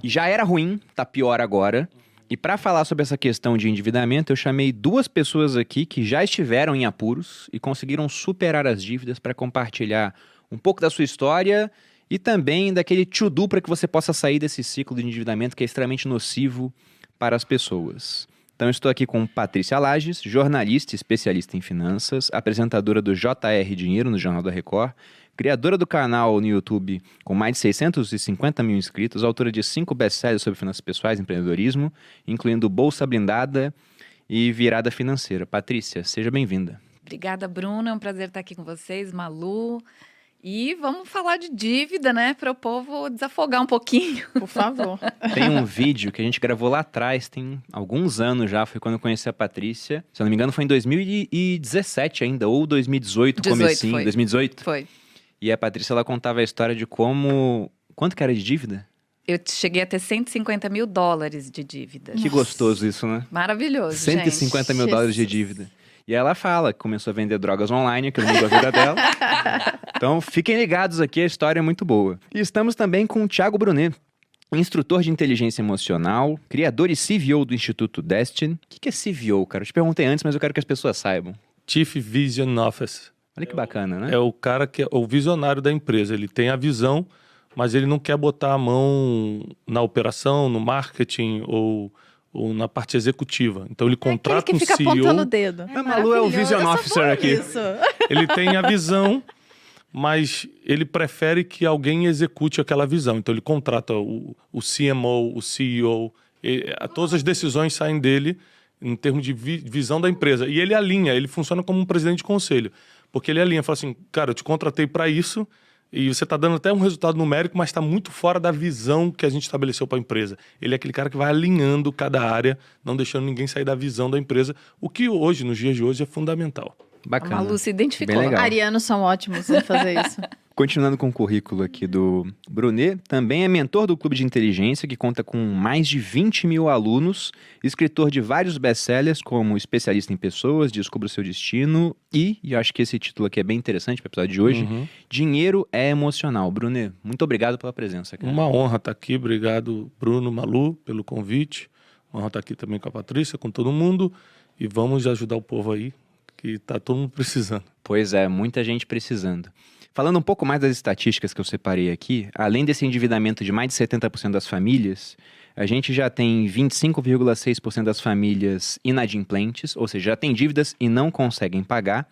E já era ruim, tá pior agora. E para falar sobre essa questão de endividamento, eu chamei duas pessoas aqui que já estiveram em apuros e conseguiram superar as dívidas para compartilhar um pouco da sua história e também daquele to-do para que você possa sair desse ciclo de endividamento que é extremamente nocivo para as pessoas. Então, eu estou aqui com Patrícia Lages, jornalista e especialista em finanças, apresentadora do JR Dinheiro no Jornal da Record, criadora do canal no YouTube com mais de 650 mil inscritos, autora de 5 best-sellers sobre finanças pessoais e empreendedorismo, incluindo Bolsa Blindada e Virada Financeira. Patrícia, seja bem-vinda. Obrigada, Bruno. É um prazer estar aqui com vocês, Malu. E vamos falar de dívida, né? Para o povo desafogar um pouquinho. Por favor. Tem um vídeo que a gente gravou lá atrás, tem alguns anos já, foi quando eu conheci a Patrícia. Se eu não me engano, foi em 2017 ainda, ou 2018, comecinho. Foi. 2018? Foi. E a Patrícia, ela contava a história de como... Quanto que era de dívida? Eu cheguei a ter $150 mil de dívida. Que gostoso isso, né? Maravilhoso, 150 mil gente. dólares de dívida. E ela fala que começou a vender drogas online, que mudou a vida dela. Então, fiquem ligados aqui, a história é muito boa. E estamos também com o Thiago Brunet, instrutor de inteligência emocional, criador e CVO do Instituto Destin. O que é CVO, cara? Eu te perguntei antes, mas eu quero que as pessoas saibam. Chief Vision Officer. Olha que bacana, né? É o cara que é o visionário da empresa. Ele tem a visão, mas ele não quer botar a mão na operação, no marketing ou na parte executiva. Então ele contrata Aquele que fica CEO. apontando o dedo. A Malu é o Vision Officer aqui. Isso. Ele tem a visão, mas ele prefere que alguém execute aquela visão. Então ele contrata o CMO, o CEO, todas as decisões saem dele em termos de visão da empresa. E ele alinha, ele funciona como um presidente de conselho. Porque ele alinha, fala assim, cara, eu te contratei para isso e você está dando até um resultado numérico, mas está muito fora da visão que a gente estabeleceu para a empresa. Ele é aquele cara que vai alinhando cada área, não deixando ninguém sair da visão da empresa, o que hoje, nos dias de hoje, é fundamental. Bacana. A Malu se identificou. Bem legal. Arianos são ótimos em fazer isso. Continuando com o currículo aqui do Brunet, também é mentor do Clube de Inteligência, que conta com mais de 20 mil alunos, escritor de vários best-sellers, como Especialista em Pessoas, Descubra o Seu Destino e eu acho que esse título aqui é bem interessante para o episódio de hoje, Dinheiro é Emocional. Brunet, muito obrigado pela presença, cara. Uma honra estar aqui, obrigado Bruno, Malu, pelo convite. Uma honra estar aqui também com a Patrícia, com todo mundo, e vamos ajudar o povo aí, que está todo mundo precisando. Pois é, muita gente precisando. Falando um pouco mais das estatísticas que eu separei aqui, além desse endividamento de mais de 70% das famílias, a gente já tem 25,6% das famílias inadimplentes, ou seja, já tem dívidas e não conseguem pagar.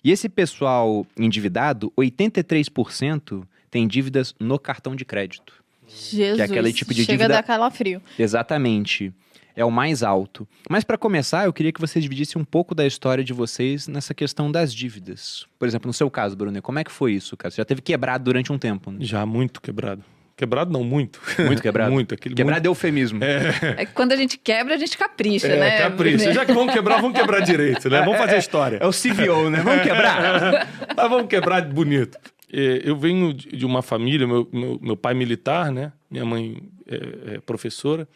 E esse pessoal endividado, 83% tem dívidas no cartão de crédito. Jesus, Que é aquele tipo de chega dívida- a dar calafrio. Exatamente. É o mais alto. Mas para começar, eu queria que vocês dividissem um pouco da história de vocês nessa questão das dívidas. Por exemplo, no seu caso, Bruno, como é que foi isso, cara? Você já teve quebrado durante um tempo, né? Já muito quebrado. Quebrado não, muito. Muito quebrado? Muito. Aquele Quebrado é eufemismo. É que quando a gente quebra, a gente capricha, muito... né? capricho. Já que vamos quebrar direito, né? Vamos fazer a história. É o CVO, né? Vamos quebrar. Mas vamos quebrar bonito. Eu venho de uma família, meu pai militar, né? Minha mãe é professora.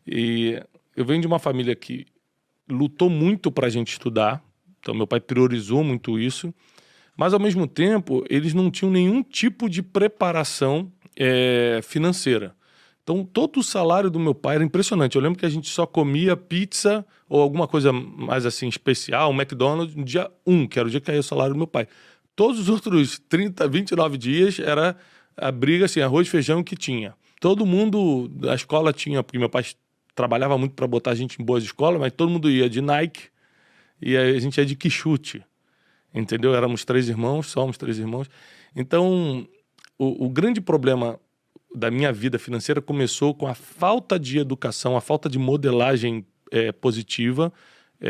E eu venho de uma família que lutou muito para a gente estudar. Então, meu pai priorizou muito isso. Mas, ao mesmo tempo, eles não tinham nenhum tipo de preparação financeira. Então, todo o salário do meu pai era impressionante. Eu lembro que a gente só comia pizza ou alguma coisa mais assim especial, um McDonald's, no dia 1, que era o dia que caía o salário do meu pai. Todos os outros 29 dias era a briga, assim, arroz e feijão que tinha. Todo mundo da escola tinha, porque meu pai trabalhava muito para botar a gente em boas escolas, mas todo mundo ia de Nike e a gente ia de quichute, entendeu? Éramos 3 irmãos, somos 3 irmãos. Então, o grande problema da minha vida financeira começou com a falta de educação, a falta de modelagem positiva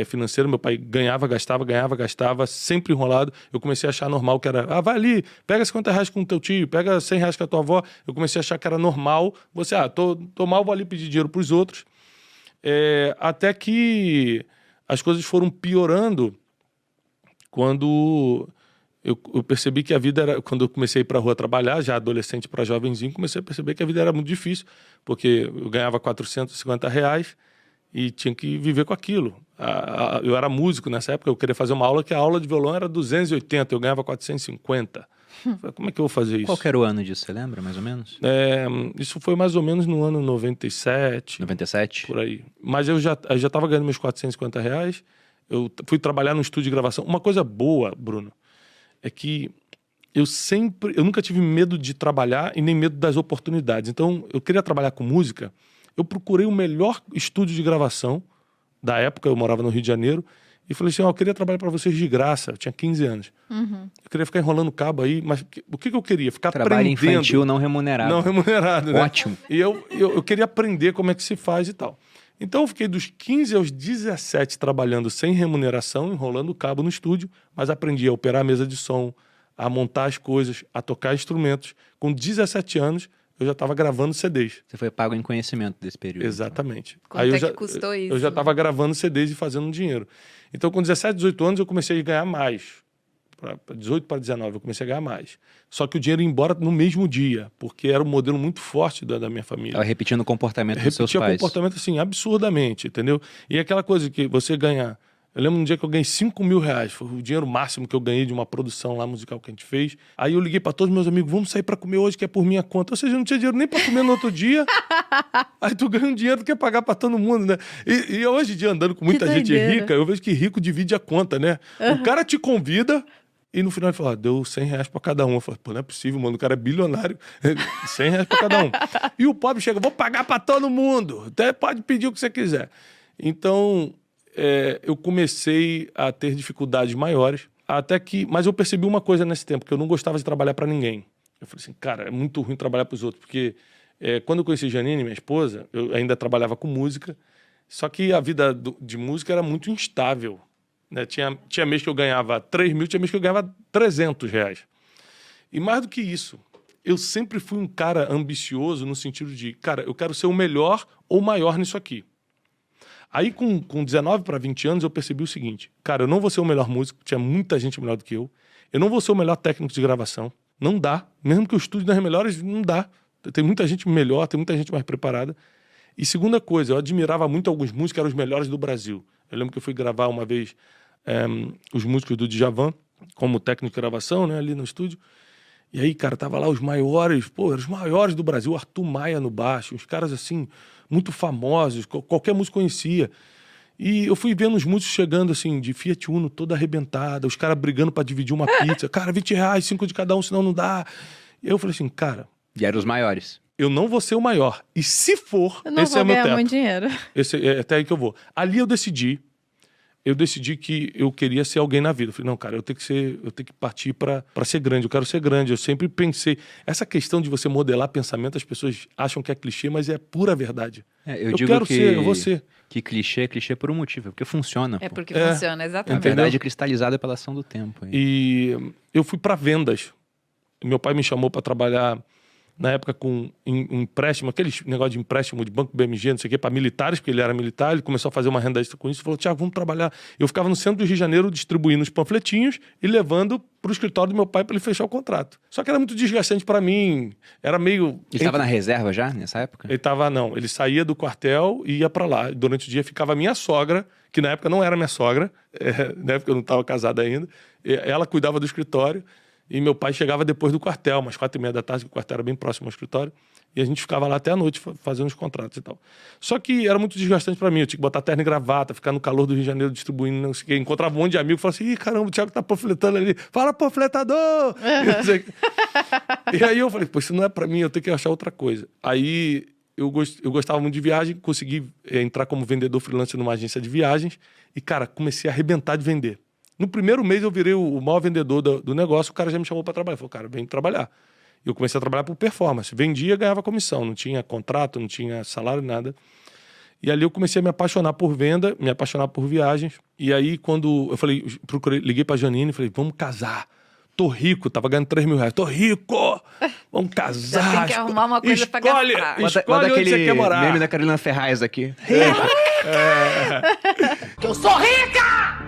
financeira. Meu pai ganhava, gastava, sempre enrolado. Eu comecei a achar normal que era, vai ali, pega R$50 com o teu tio, pega R$100 com a tua avó. Eu comecei a achar que era normal. Você, tô mal, vou ali pedir dinheiro para os outros. Até que as coisas foram piorando quando eu percebi que a vida era... Quando eu comecei a ir para a rua trabalhar, já adolescente para jovenzinho, comecei a perceber que a vida era muito difícil, porque eu ganhava R$450 e tinha que viver com aquilo. Eu era músico nessa época, eu queria fazer uma aula que a aula de violão era 280, eu ganhava 450. Falei, como é que eu vou fazer isso? Qual que era o ano disso, você lembra, mais ou menos? Isso foi mais ou menos no ano 97, 97? por aí. Mas eu já tava ganhando meus R$ 450. Eu fui trabalhar no estúdio de gravação. Uma coisa boa, Bruno, é que eu nunca tive medo de trabalhar e nem medo das oportunidades. Então, eu queria trabalhar com música, eu procurei o melhor estúdio de gravação da época, eu morava no Rio de Janeiro, e falei assim, eu queria trabalhar para vocês de graça. Eu tinha 15 anos. Eu queria ficar enrolando cabo aí, mas o que eu queria? Ficar Trabalho aprendendo. infantil não remunerado. Não remunerado, né? Ótimo. E eu queria aprender como é que se faz e tal. Então eu fiquei dos 15 aos 17 trabalhando sem remuneração, enrolando cabo no estúdio, mas aprendi a operar a mesa de som, a montar as coisas, a tocar instrumentos. Com 17 anos, eu já estava gravando CDs. Você foi pago em conhecimento desse período. Exatamente. Quanto é que custou isso? Eu já estava gravando CDs e fazendo dinheiro. Então, com 17, 18 anos, eu comecei a ganhar mais. Para 18 para 19, eu comecei a ganhar mais. Só que o dinheiro ia embora no mesmo dia, porque era um modelo muito forte da minha família. Tava repetindo o comportamento dos seus Repetia pais. comportamento, assim, absurdamente, entendeu? E aquela coisa que você ganha... Eu lembro um dia que eu ganhei R$ 5.000. Foi o dinheiro máximo que eu ganhei de uma produção lá musical que a gente fez. Aí eu liguei para todos os meus amigos, vamos sair para comer hoje, que é por minha conta. Ou seja, eu não tinha dinheiro nem para comer no outro dia. Aí tu ganha um dinheiro, tu quer pagar para todo mundo, né? E hoje em dia, andando com muita gente doideira. rica, eu vejo que rico divide a conta, né? O cara te convida... E no final ele falou, deu R$ 100 pra cada um. Eu falei, pô, não é possível, mano, o cara é bilionário. R$ 100 pra cada um. E o pobre chega, vou pagar pra todo mundo. Até pode pedir o que você quiser. Então, eu comecei a ter dificuldades maiores. Mas eu percebi uma coisa nesse tempo, que eu não gostava de trabalhar pra ninguém. Eu falei assim, cara, é muito ruim trabalhar pros outros. Porque quando eu conheci Janine, minha esposa, eu ainda trabalhava com música. Só que a vida de música era muito instável. Né? Tinha mês que eu ganhava 3 mil, tinha mês que eu ganhava R$ 300. E mais do que isso, eu sempre fui um cara ambicioso no sentido de, cara, eu quero ser o melhor ou maior nisso aqui. Aí com 19 para 20 anos eu percebi o seguinte, cara, eu não vou ser o melhor músico, tinha muita gente melhor do que eu não vou ser o melhor técnico de gravação, não dá, mesmo que o estúdio das melhores, não dá. Tem muita gente melhor, tem muita gente mais preparada. E segunda coisa, eu admirava muito alguns músicos que eram os melhores do Brasil. Eu lembro que eu fui gravar uma vez os músicos do Djavan, como técnico de gravação, né, ali no estúdio. E aí, cara, tava lá os maiores, eram os maiores do Brasil, Arthur Maia no baixo, uns caras assim, muito famosos, qualquer músico conhecia. E eu fui vendo os músicos chegando assim, de Fiat Uno toda arrebentada, os caras brigando pra dividir uma pizza. Cara, R$ 20, 5 de cada um, senão não dá. E eu falei assim, cara... E eram os maiores. Eu não vou ser o maior. E se for, Eu não esse vou é o meu ganhar teto. muito dinheiro. Até aí que eu vou. Ali eu decidi que eu queria ser alguém na vida. Eu falei, não, cara, eu tenho que partir para ser grande, eu quero ser grande. Eu sempre pensei, essa questão de você modelar pensamento, as pessoas acham que é clichê, mas é pura verdade. Eu digo quero que, ser, eu vou ser. Que clichê é clichê por um motivo, é porque funciona. É pô. porque funciona, É exatamente. verdade cristalizada pela ação do tempo. E eu fui para vendas. Meu pai me chamou para trabalhar na época com empréstimo, aquele negócio de empréstimo de banco BMG, não sei o quê, para militares, porque ele era militar, ele começou a fazer uma renda extra com isso, falou, Thiago, vamos trabalhar. Eu ficava no centro do Rio de Janeiro distribuindo os panfletinhos e levando para o escritório do meu pai para ele fechar o contrato. Só que era muito desgastante para mim, era meio... Ele estava na reserva já, nessa época? Ele saía do quartel e ia para lá. Durante o dia ficava a minha sogra, que na época não era minha sogra, na época eu não estava casado ainda, ela cuidava do escritório. E meu pai chegava depois do quartel, umas 4h30 da tarde, que o quartel era bem próximo ao escritório. E a gente ficava lá até a noite fazendo os contratos e tal. Só que era muito desgastante pra mim. Eu tinha que botar terno e gravata, ficar no calor do Rio de Janeiro distribuindo, não sei o quê. Encontrava um monte de amigo e falava assim, ih, caramba, o Thiago tá panfletando ali. Fala, panfletador! E aí eu falei, pô, isso não é pra mim, eu tenho que achar outra coisa. Aí eu gostava muito de viagem, consegui entrar como vendedor freelancer numa agência de viagens. E, cara, comecei a arrebentar de vender. No primeiro mês eu virei o maior vendedor do negócio, o cara já me chamou para trabalhar. Falou, cara, vem trabalhar. E eu comecei a trabalhar por performance. Vendia, ganhava comissão. Não tinha contrato, não tinha salário, nada. E ali eu comecei a me apaixonar por venda, me apaixonar por viagens. E aí quando eu falei, liguei pra Janine e falei, vamos casar. Tô rico, tava ganhando R$ 3.000. Tô rico! Vamos casar. Já tem que arrumar uma coisa pra gastar. Bota onde você quer morar. meme da Carolina Ferraz aqui. Que eu sou rica!